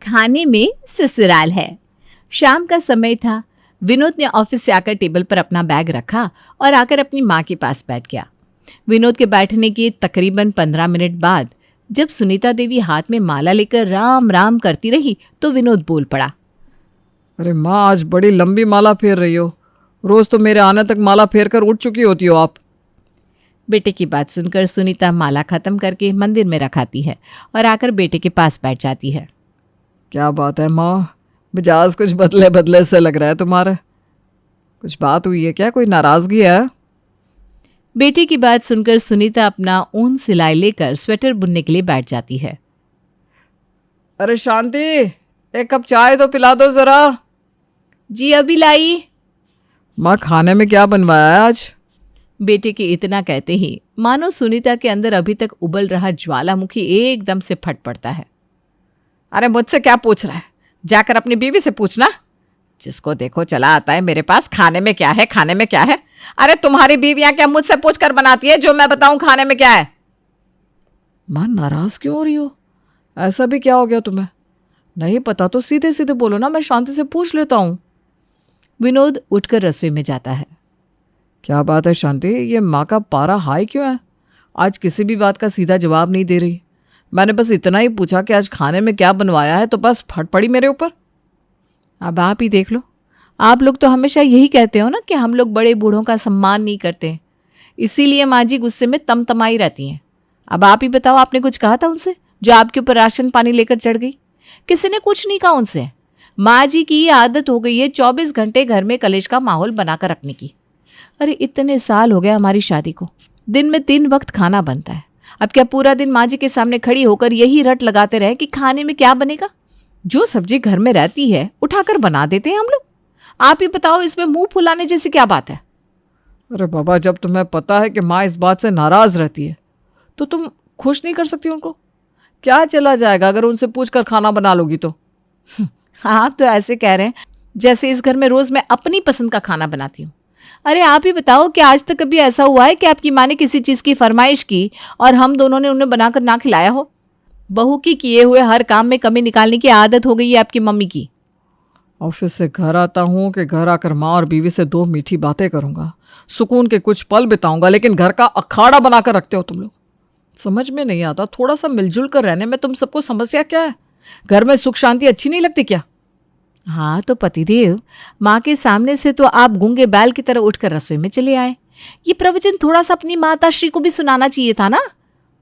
खाने में ससुराल है। शाम का समय था। विनोद ने ऑफिस से आकर टेबल पर अपना बैग रखा और आकर अपनी माँ के पास बैठ गया। विनोद के बैठने के तकरीबन 15 मिनट बाद जब सुनीता देवी हाथ में माला लेकर राम राम करती रही तो विनोद बोल पड़ा। अरे माँ, आज बड़ी लंबी माला फेर रही हो। रोज तो मेरे आने तक माला फेर कर उठ चुकी होती हो आप। बेटे की बात सुनकर सुनीता माला खत्म करके मंदिर में रखाती है और आकर बेटे के पास बैठ जाती है। क्या बात है माँ, मिजाज कुछ बदले बदले से लग रहा है तुम्हारा। कुछ बात हुई है क्या? कोई नाराजगी है? बेटे की बात सुनकर सुनीता अपना ऊन सिलाई लेकर स्वेटर बुनने के लिए बैठ जाती है। अरे शांति, एक कप चाय तो पिला दो जरा। जी अभी लाई। माँ, खाने में क्या बनवाया है आज? बेटे के इतना कहते ही मानो सुनीता के अंदर अभी तक उबल रहा ज्वालामुखी एकदम से फट पड़ता है। अरे मुझसे क्या पूछ रहा है? जाकर अपनी बीवी से पूछना। जिसको देखो चला आता है मेरे पास, खाने में क्या है, खाने में क्या है। अरे तुम्हारी बीवियां क्या मुझसे पूछकर बनाती है जो मैं बताऊं खाने में क्या है? मां, नाराज क्यों हो रही हो? ऐसा भी क्या हो गया तुम्हें? नहीं पता तो सीधे सीधे बोलो ना, मैं शांति से पूछ लेता हूं। विनोद उठकर रसोई में जाता है। क्या बात है शांति, ये माँ का पारा हाई क्यों है? आज किसी भी बात का सीधा जवाब नहीं दे रही। मैंने बस इतना ही पूछा कि आज खाने में क्या बनवाया है तो बस फट पड़ी मेरे ऊपर। अब आप ही देख लो। आप लोग तो हमेशा यही कहते हो ना कि हम लोग बड़े बूढ़ों का सम्मान नहीं करते, इसीलिए माँ जी गुस्से में तमतमाई रहती हैं। अब आप ही बताओ, आपने कुछ कहा था उनसे जो आपके ऊपर राशन पानी लेकर चढ़ गई? किसी ने कुछ नहीं कहा उनसे। माँ जी की आदत हो गई है 24 घंटे घर में कलेश का माहौल बनाकर रखने की। अरे इतने साल हो गए हमारी शादी को, दिन में 3 वक्त खाना बनता है। अब क्या पूरा दिन माँ जी के सामने खड़ी होकर यही रट लगाते रहे कि खाने में क्या बनेगा? जो सब्जी घर में रहती है उठाकर बना देते हैं हम लोग। आप ही बताओ, इसमें मुंह फुलाने जैसी क्या बात है? अरे बाबा, जब तुम्हें पता है कि माँ इस बात से नाराज रहती है तो तुम खुश नहीं कर सकती उनको? क्या चला जाएगा अगर उनसे पूछकर खाना बना लोगी तो? आप तो ऐसे कह रहे हैं जैसे इस घर में रोज मैं अपनी पसंद का खाना बनाती हूँ। अरे आप ही बताओ कि आज तक कभी ऐसा हुआ है कि आपकी माँ ने किसी चीज़ की फरमाइश की और हम दोनों ने उन्हें बनाकर ना खिलाया हो? बहू की किए हुए हर काम में कमी निकालने की आदत हो गई है आपकी मम्मी की। ऑफिस से घर आता हूँ कि घर आकर माँ और बीवी से 2 मीठी बातें करूँगा, सुकून के कुछ पल बिताऊंगा, लेकिन घर का अखाड़ा बनाकर रखते हो तुम लोग। समझ में नहीं आता, थोड़ा सा मिलजुल कर रहने में तुम सबको समस्या क्या है? घर में सुख शांति अच्छी नहीं लगती क्या? हाँ तो पतिदेव, माँ के सामने से तो आप गूंगे बैल की तरह उठकर रसोई में चले आए। ये प्रवचन थोड़ा सा अपनी माता श्री को भी सुनाना चाहिए था ना।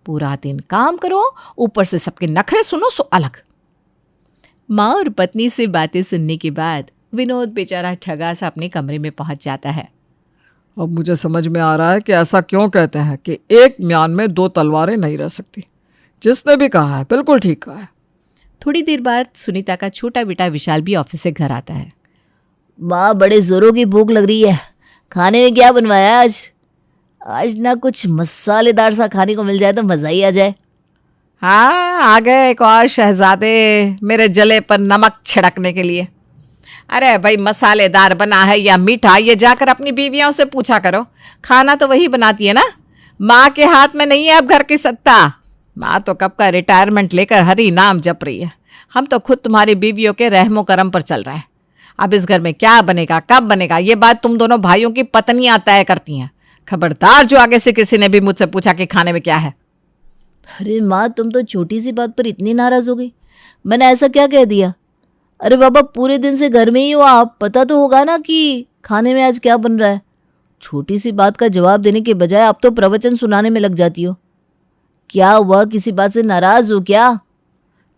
पूरा दिन काम करो, ऊपर से सबके नखरे सुनो सो अलग। माँ और पत्नी से बातें सुनने के बाद विनोद बेचारा ठगा सा अपने कमरे में पहुंच जाता है। अब मुझे समझ में आ रहा है कि ऐसा क्यों कहते हैं कि एक म्यान में 2 तलवारें नहीं रह सकती। जिसने भी कहा है बिल्कुल ठीक कहा है। थोड़ी देर बाद सुनीता का छोटा बेटा विशाल भी ऑफिस से घर आता है। माँ, बड़े जोरों की भूख लग रही है, खाने में क्या बनवाया आज? आज ना कुछ मसालेदार सा खाने को मिल जाए तो मज़ा ही आ जाए। हाँ, आ गए एक और शहजादे मेरे जले पर नमक छिड़कने के लिए। अरे भाई, मसालेदार बना है या मीठा, ये जाकर अपनी बीवियों से पूछा करो। खाना तो वही बनाती है ना। माँ के हाथ में नहीं है अब घर की सत्ता। माँ तो कब का रिटायरमेंट लेकर हरी नाम जप रही है। हम तो खुद तुम्हारी बीवियों के रहमो करम पर चल रहे हैं। अब इस घर में क्या बनेगा, कब बनेगा, ये बात तुम दोनों भाइयों की पत्नियां तय करती हैं। खबरदार जो आगे से किसी ने भी मुझसे पूछा कि खाने में क्या है। अरे माँ, तुम तो छोटी सी बात पर इतनी नाराज हो गई। मैंने ऐसा क्या कह दिया? अरे बाबा, पूरे दिन से घर में ही हो आप, पता तो होगा ना कि खाने में आज क्या बन रहा है। छोटी सी बात का जवाब देने के बजाय आप तो प्रवचन सुनाने में लग जाती हो। क्या हुआ, किसी बात से नाराज हो क्या?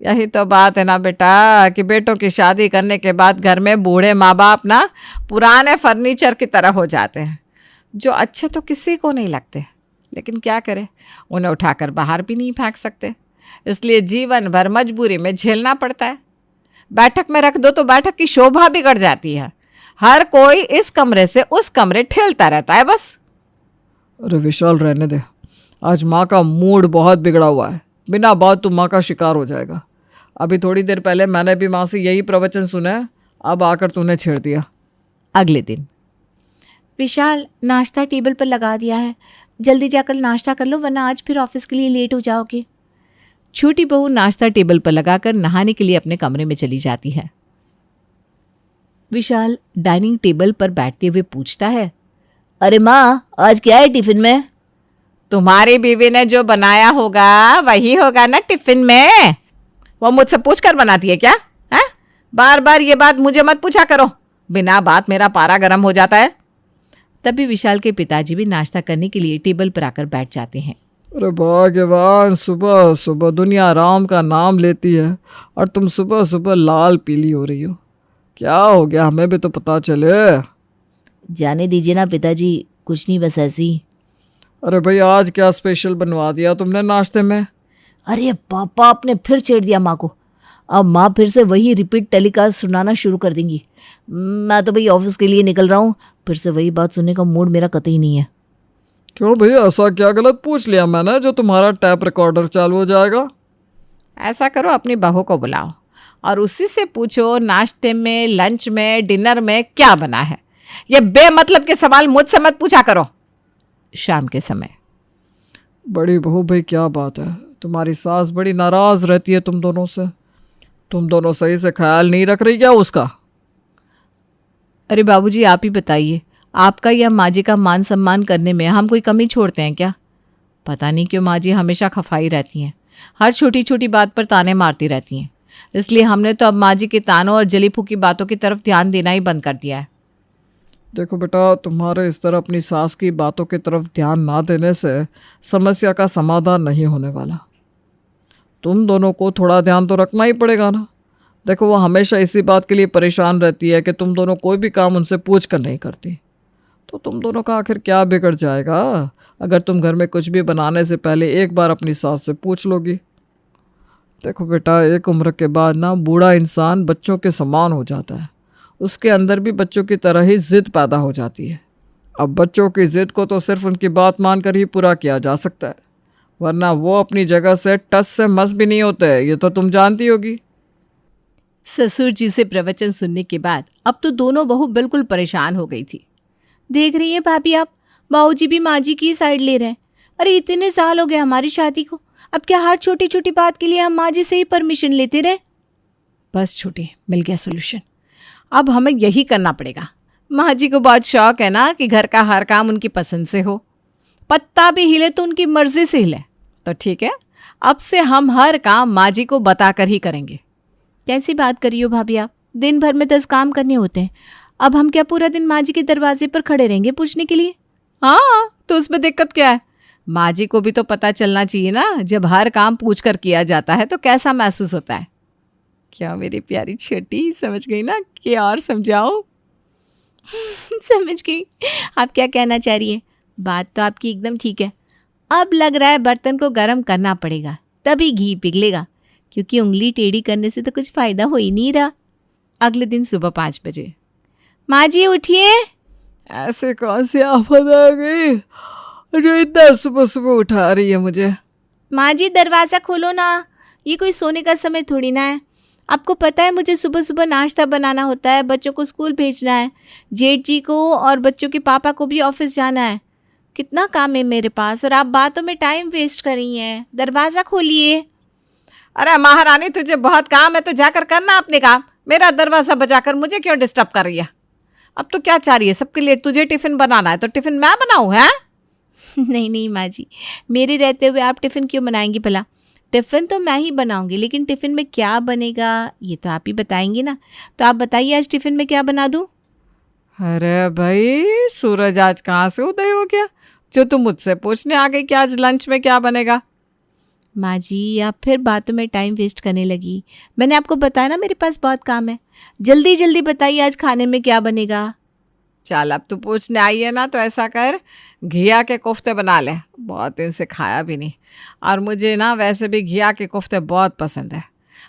यही तो बात है ना बेटा कि बेटों की शादी करने के बाद घर में बूढ़े माँ बाप ना पुराने फर्नीचर की तरह हो जाते हैं, जो अच्छे तो किसी को नहीं लगते। लेकिन क्या करें, उन्हें उठाकर बाहर भी नहीं फेंक सकते, इसलिए जीवन भर मजबूरी में झेलना पड़ता है। बैठक में रख दो तो बैठक की शोभा बिगड़ जाती है। हर कोई इस कमरे से उस कमरे ठेलता रहता है बस। अरे विशाल, रहने दे। आज माँ का मूड बहुत बिगड़ा हुआ है। बिना बात तू माँ का शिकार हो जाएगा। अभी थोड़ी देर पहले मैंने भी माँ से यही प्रवचन सुना है, अब आकर तूने छेड़ दिया। अगले दिन, विशाल, नाश्ता टेबल पर लगा दिया है, जल्दी जाकर नाश्ता कर लो वरना आज फिर ऑफिस के लिए लेट हो जाओगे। छोटी बहू नाश्ता टेबल पर लगाकर नहाने के लिए अपने कमरे में चली जाती है। विशाल डाइनिंग टेबल पर बैठते हुए पूछता है, अरे माँ, आज क्या है टिफिन में? तुम्हारी बीवी ने जो बनाया होगा वही होगा ना टिफिन में। वो मुझसे पूछ कर बनाती है क्या? है? बार बार ये बात मुझे मत पूछा करो, बिना बात मेरा पारा गर्म हो जाता है। तभी विशाल के पिताजी भी नाश्ता करने के लिए टेबल पर आकर बैठ जाते हैं। अरे भाग्यवान, सुबह सुबह दुनिया आराम का नाम लेती है और तुम सुबह सुबह लाल पीली हो रही हो। क्या हो गया, हमें भी तो पता चले। जाने दीजिए ना पिताजी, कुछ नहीं, बस ऐसी। अरे भाई, आज क्या स्पेशल बनवा दिया तुमने नाश्ते में? अरे पापा, आपने फिर छेड़ दिया माँ को। अब माँ फिर से वही रिपीट टेलीकास्ट सुनाना शुरू कर देंगी। मैं तो भाई ऑफिस के लिए निकल रहा हूँ, फिर से वही बात सुनने का मूड मेरा कतई नहीं है। क्यों भाई, ऐसा क्या गलत पूछ लिया मैंने जो तुम्हारा टैप रिकॉर्डर चालू हो जाएगा? ऐसा करो, अपनी बहू को बुलाओ और उसी से पूछो नाश्ते में, लंच में, डिनर में क्या बना है। ये बेमतलब के सवाल मुझसे मत पूछा करो शाम के समय। बड़ी बहू भाई, क्या बात है, तुम्हारी सास बड़ी नाराज रहती है तुम दोनों से। तुम दोनों सही से ख्याल नहीं रख रही क्या उसका? अरे बाबूजी, आप ही बताइए, आपका या माँ जी का मान सम्मान करने में हम कोई कमी छोड़ते हैं क्या? पता नहीं क्यों माँ जी हमेशा खफाई रहती हैं, हर छोटी छोटी बात पर ताने मारती रहती हैं। इसलिए हमने तो अब माँ जी के तानों और जली फूकी बातों की तरफ ध्यान देना ही बंद कर दिया है। देखो बेटा, तुम्हारे इस तरह अपनी सास की बातों की तरफ ध्यान ना देने से समस्या का समाधान नहीं होने वाला। तुम दोनों को थोड़ा ध्यान तो रखना ही पड़ेगा ना। देखो, वो हमेशा इसी बात के लिए परेशान रहती है कि तुम दोनों कोई भी काम उनसे पूछ कर नहीं करती। तो तुम दोनों का आखिर क्या बिगड़ जाएगा अगर तुम घर में कुछ भी बनाने से पहले एक बार अपनी सास से पूछ लोगी। देखो बेटा, एक उम्र के बाद ना बूढ़ा इंसान बच्चों के समान हो जाता है, उसके अंदर भी बच्चों की तरह ही जिद पैदा हो जाती है। अब बच्चों की जिद को तो सिर्फ उनकी बात मानकर ही पूरा किया जा सकता है, वरना वो अपनी जगह से टस से मस भी नहीं होते, ये तो तुम जानती होगी। ससुर जी से प्रवचन सुनने के बाद अब तो दोनों बहू बिल्कुल परेशान हो गई थी। देख रही हैं भाभी आप, बाबूजी भी माँ जी की साइड ले रहे हैं। अरे इतने साल हो गए हमारी शादी को, अब क्या हर छोटी छोटी बात के लिए हम माँ जी से ही परमिशन लेते रहे? बस छोटी, मिल गया सोल्यूशन। अब हमें यही करना पड़ेगा। माँ जी को बहुत शौक है ना कि घर का हर काम उनकी पसंद से हो, पत्ता भी हिले तो उनकी मर्जी से हिले। तो ठीक है, अब से हम हर काम माँ जी को बताकर ही करेंगे। कैसी बात करी हो भाभी आप, दिन भर में 10 काम करने होते हैं, अब हम क्या पूरा दिन माँ जी के दरवाजे पर खड़े रहेंगे पूछने के लिए? हाँ, तो उसमें दिक्कत क्या है? माँ जी को भी तो पता चलना चाहिए ना, जब हर काम पूछ कर किया जाता है तो कैसा महसूस होता है। क्या मेरी प्यारी छोटी, समझ गई ना कि और समझाओ? समझ गई, आप क्या कहना चाह रही हैं। बात तो आपकी एकदम ठीक है। अब लग रहा है बर्तन को गर्म करना पड़ेगा, तभी घी पिघलेगा, क्योंकि उंगली टेढ़ी करने से तो कुछ फायदा हो ही नहीं रहा। अगले दिन सुबह 5 बजे, माँ जी उठिए। ऐसे कौन सी आफत आ गई जो इतना सुबह सुबह उठा रही है मुझे? माँ जी दरवाज़ा खोलो ना, ये कोई सोने का समय थोड़ी ना है। आपको पता है मुझे सुबह सुबह नाश्ता बनाना होता है, बच्चों को स्कूल भेजना है, जेठ जी को और बच्चों के पापा को भी ऑफिस जाना है। कितना काम है मेरे पास और आप बातों में टाइम वेस्ट कर रही हैं। दरवाज़ा खोलिए। अरे महारानी, तुझे बहुत काम है तो जाकर करना अपने काम, मेरा दरवाज़ा बजाकर मुझे क्यों डिस्टर्ब कर रही है? अब तो क्या चाह रही है? सबके लिए तुझे टिफ़िन बनाना है तो टिफ़िन मैं बनाऊँ है? नहीं नहीं माँ जी, मेरे रहते हुए आप टिफ़िन क्यों बनाएंगी भला? टिफ़िन तो मैं ही बनाऊंगी, लेकिन टिफ़िन में क्या बनेगा ये तो आप ही बताएंगी ना। तो आप बताइए आज टिफ़िन में क्या बना दूँ? अरे भाई, सूरज आज कहाँ से उदय हो गया जो तुम मुझसे पूछने आ गई कि आज लंच में क्या बनेगा? माँ जी, आप फिर बातों में टाइम वेस्ट करने लगी। मैंने आपको बताया ना मेरे पास बहुत काम है। जल्दी जल्दी बताइए आज खाने में क्या बनेगा। चल, अब तू पूछने आई है ना तो ऐसा कर, घिया के कोफ्ते बना ले, बहुत दिन से खाया भी नहीं, और मुझे ना वैसे भी घिया के कोफ्ते बहुत पसंद है।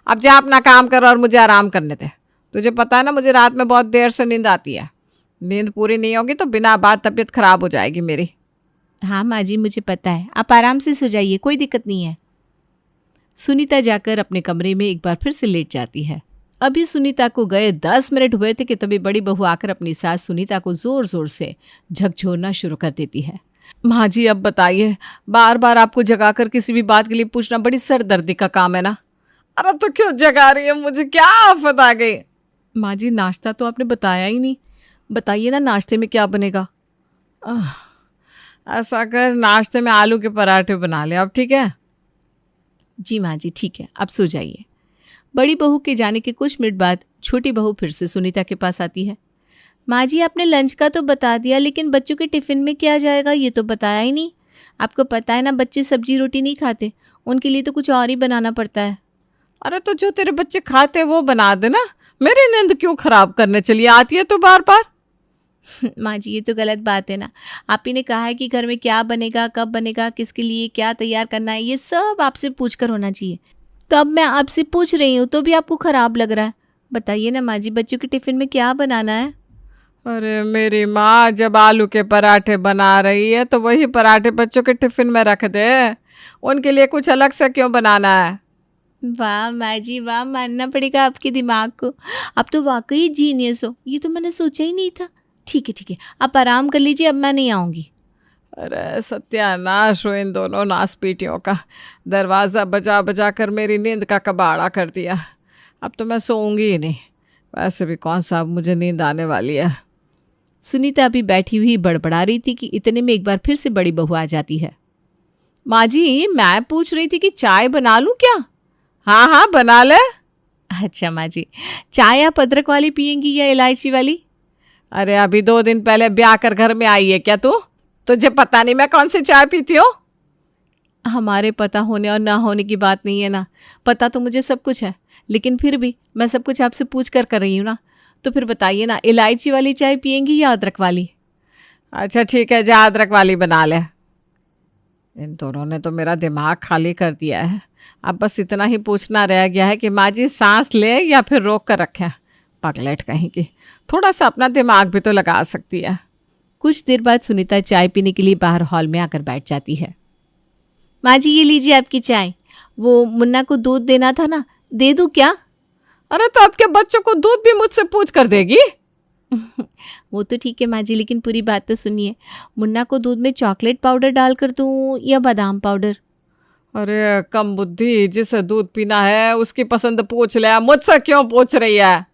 अब जा अपना काम कर और मुझे आराम करने दे। तुझे पता है ना मुझे रात में बहुत देर से नींद आती है, नींद पूरी नहीं होगी तो बिना बात तबीयत खराब हो जाएगी मेरी। हाँ माँ जी, मुझे पता है, आप आराम से सो जाइए, कोई दिक्कत नहीं है। सुनीता जाकर अपने कमरे में एक बार फिर से लेट जाती है। अभी सुनीता को गए 10 मिनट हुए थे कि तभी बड़ी बहू आकर अपनी सास सुनीता को जोर जोर से झकझोरना शुरू कर देती है। माँ जी अब बताइए, बार बार आपको जगाकर किसी भी बात के लिए पूछना बड़ी सरदर्दी का काम है ना। अरे तो क्यों जगा रही है मुझे, क्या आफत आ गई? माँ जी नाश्ता तो आपने बताया ही नहीं, बताइए ना नाश्ते में क्या बनेगा। ऐसा कर, नाश्ते में आलू के पराठे बना ले अब, ठीक है? जी माँ जी ठीक है, आप सो जाइए। बड़ी बहू के जाने के कुछ मिनट बाद छोटी बहू फिर से सुनीता के पास आती है। माँ जी आपने लंच का तो बता दिया, लेकिन बच्चों के टिफ़िन में क्या जाएगा ये तो बताया ही नहीं। आपको पता है ना बच्चे सब्जी रोटी नहीं खाते, उनके लिए तो कुछ और ही बनाना पड़ता है। अरे तो जो तेरे बच्चे खाते वो बना देना, मेरी नींद क्यों खराब करने चली आती है तो बार बार। माँ जी ये तो गलत बात है ना, आप ही ने कहा है कि घर में क्या बनेगा, कब बनेगा, किसके लिए क्या तैयार करना है, ये सब आपसे पूछ कर होना चाहिए। तो अब मैं आपसे पूछ रही हूँ तो भी आपको ख़राब लग रहा है। बताइए ना माँ जी बच्चों के टिफ़िन में क्या बनाना है। अरे मेरी माँ, जब आलू के पराठे बना रही है तो वही पराठे बच्चों के टिफिन में रख दे, उनके लिए कुछ अलग से क्यों बनाना है? वाह माँ जी वाह, मानना पड़ेगा आपके दिमाग को, आप तो वाकई जीनियस हो, ये तो मैंने सोचा ही नहीं था। ठीक है आप आराम कर लीजिए, अब मैं नहीं आऊँगी। अरे सत्यानाश हो इन दोनों नासपीटियों का, दरवाज़ा बजा बजा कर मेरी नींद का कबाड़ा कर दिया। अब तो मैं सोऊंगी ही नहीं, वैसे भी कौन सा अब मुझे नींद आने वाली है। सुनीता अभी बैठी हुई बड़बड़ा रही थी कि इतने में एक बार फिर से बड़ी बहू आ जाती है। माँ जी मैं पूछ रही थी कि चाय बना लूँ क्या। हाँ हाँ बना ले। अच्छा माँ जी, चाय आप अदरक वाली पियेंगी या इलायची वाली। अरे अभी 2 दिन पहले ब्याह कर घर में आई है क्या तू? तुझे पता नहीं मैं कौन सी चाय पीती हूँ? हमारे पता होने और ना होने की बात नहीं है ना, पता तो मुझे सब कुछ है, लेकिन फिर भी मैं सब कुछ आपसे पूछ कर रही हूँ ना। तो फिर बताइए ना, इलायची वाली चाय पियेंगी या अदरक वाली। अच्छा ठीक है, जा अदरक वाली बना ले। इन दोनों ने तो मेरा दिमाग खाली कर दिया है। अब बस इतना ही पूछना रह गया है कि माँ जी सांस ले या फिर रोक कर रखें। पगलेट कहीं की, थोड़ा सा अपना दिमाग भी तो लगा सकती है। कुछ देर बाद सुनीता चाय पीने के लिए बाहर हॉल में आकर बैठ जाती है। माँ जी ये लीजिए आपकी चाय, वो मुन्ना को दूध देना था ना, दे दूँ क्या। अरे तो आपके बच्चों को दूध भी मुझसे पूछ कर देगी। वो तो ठीक है माँ जी, लेकिन पूरी बात तो सुनिए। मुन्ना को दूध में चॉकलेट पाउडर डालकर दूँ या बादाम पाउडर। अरे कम बुद्धि, जिसे दूध पीना है उसकी पसंद पूछ ले, मुझसे क्यों पूछ रही है?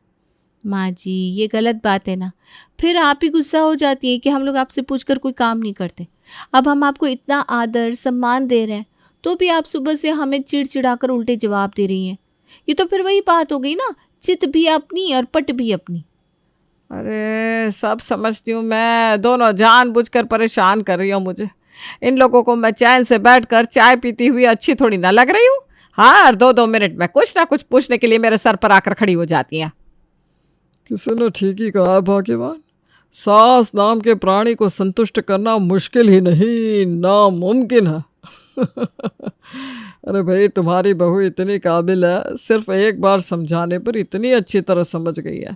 माँ जी ये गलत बात है ना, फिर आप ही गुस्सा हो जाती है कि हम लोग आपसे पूछकर कोई काम नहीं करते। अब हम आपको इतना आदर सम्मान दे रहे हैं तो भी आप सुबह से हमें चिड़चिड़ाकर उल्टे जवाब दे रही हैं। ये तो फिर वही बात हो गई ना, चित भी अपनी और पट भी अपनी। अरे सब समझती हूँ मैं, दोनों जानबूझकर परेशान कर रही हो मुझे। इन लोगों को मैं चैन से बैठकर चाय पीती हुई अच्छी थोड़ी ना लग रही हूँ। हाँ, और 2-2 मिनट में कुछ ना कुछ पूछने के लिए मेरे सर पर आकर खड़ी हो जाती हैं। किसी ने ठीक ही कहा है भाग्यवान, सास नाम के प्राणी को संतुष्ट करना मुश्किल ही नहीं नामुमकिन है। अरे भाई, तुम्हारी बहू इतनी काबिल है, सिर्फ एक बार समझाने पर इतनी अच्छी तरह समझ गई है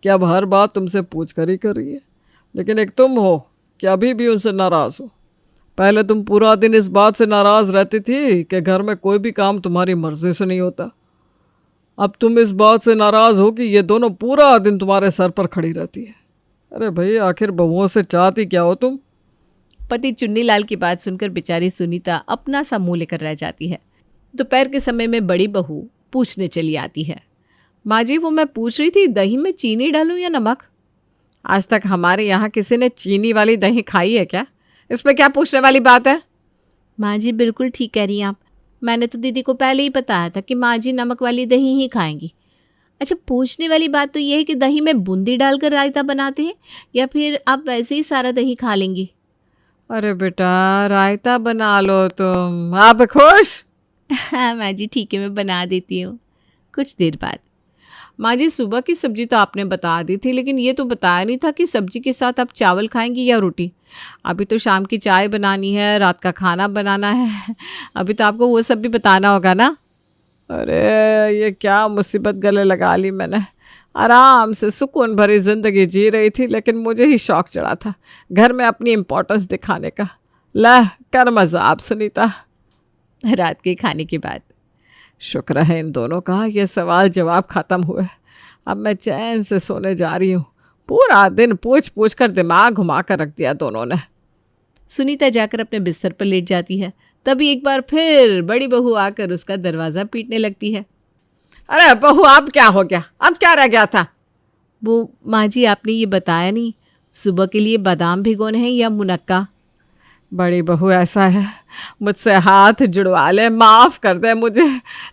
कि अब हर बात तुमसे पूछ कर ही कर रही है। लेकिन एक तुम हो कि अभी भी उनसे नाराज़ हो। पहले तुम पूरा दिन इस बात से नाराज़ रहती थी कि घर में कोई भी काम तुम्हारी मर्जी से नहीं होता। अब तुम इस बात से नाराज़ हो कि ये दोनों पूरा दिन तुम्हारे सर पर खड़ी रहती है। अरे भाई, आखिर बहुओं से चाहती क्या हो तुम? पति चुन्नीलाल की बात सुनकर बेचारी सुनीता अपना सा मुंह लेकर रह जाती है। दोपहर के समय में बड़ी बहू पूछने चली आती है। माँ जी वो मैं पूछ रही थी, दही में चीनी डालूं या नमक। आज तक हमारे यहाँ किसी ने चीनी वाली दही खाई है क्या? इसमें क्या पूछने वाली बात है? माँ जी बिल्कुल ठीक कह रही हैं आप, मैंने तो दीदी को पहले ही बताया था कि माँ जी नमक वाली दही ही खाएंगी। अच्छा पूछने वाली बात तो ये है कि दही में बूंदी डालकर रायता बनाते हैं या फिर आप वैसे ही सारा दही खा लेंगी। अरे बेटा, रायता बना लो तुम, आप खुश? हाँ माँ जी ठीक है, मैं बना देती हूँ। कुछ देर बाद, माँ जी सुबह की सब्जी तो आपने बता दी थी, लेकिन ये तो बताया नहीं था कि सब्जी के साथ आप चावल खाएंगी या रोटी। अभी तो शाम की चाय बनानी है, रात का खाना बनाना है, अभी तो आपको वो सब भी बताना होगा ना। अरे ये क्या मुसीबत गले लगा ली मैंने। आराम से सुकून भरी ज़िंदगी जी रही थी, लेकिन मुझे ही शौक चढ़ा था घर में अपनी इम्पोर्टेंस दिखाने का। ला कर मज़ा आप सुनीता। रात के खाने के बाद, शुक्र है इन दोनों का ये सवाल जवाब ख़त्म हुए। अब मैं चैन से सोने जा रही हूँ। पूरा दिन पूछ पूछ कर दिमाग घुमा कर रख दिया दोनों ने। सुनीता जाकर अपने बिस्तर पर लेट जाती है। तभी एक बार फिर बड़ी बहू आकर उसका दरवाज़ा पीटने लगती है। अरे बहू, अब क्या हो गया? अब क्या रह गया था? वो माँ जी, आपने ये बताया नहीं, सुबह के लिए बादाम भिगोने हैं या मुनक्का? बड़ी बहू, ऐसा है, मुझसे हाथ जुड़वा ले, माफ़ कर दे मुझे।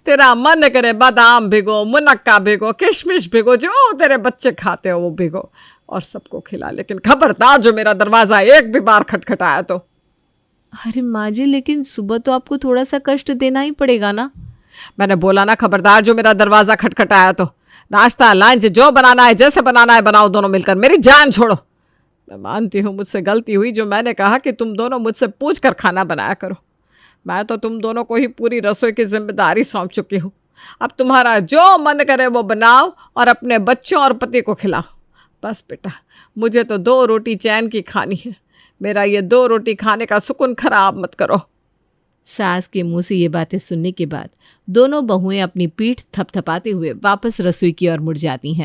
तेरा मन करे बादाम भिगो, मुनक्का भिगो, किशमिश भिगो, जो तेरे बच्चे खाते हो वो भिगो और सबको खिला, लेकिन खबरदार जो मेरा दरवाज़ा एक भी बार खटखटाया तो। अरे माँ जी, लेकिन सुबह तो आपको थोड़ा सा कष्ट देना ही पड़ेगा ना। मैंने बोला ना, खबरदार जो मेरा दरवाज़ा खटखटाया तो। नाश्ता लंच जो बनाना है, जैसे बनाना है बनाओ दोनों मिलकर, मेरी जान छोड़ो। मैं मानती हूँ मुझसे गलती हुई जो मैंने कहा कि तुम दोनों मुझसे पूछ कर खाना बनाया करो। मैं तो तुम दोनों को ही पूरी रसोई की जिम्मेदारी सौंप चुकी हूँ। अब तुम्हारा जो मन करे वो बनाओ और अपने बच्चों और पति को खिलाओ। बस बेटा, मुझे तो 2 रोटी चैन की खानी है। मेरा ये 2 रोटी खाने का सुकून खराब मत करो। सास के मुंह से ये बातें सुनने के बाद दोनों बहुएं अपनी पीठ थपथपाते हुए वापस रसोई की ओर मुड़ जाती हैं।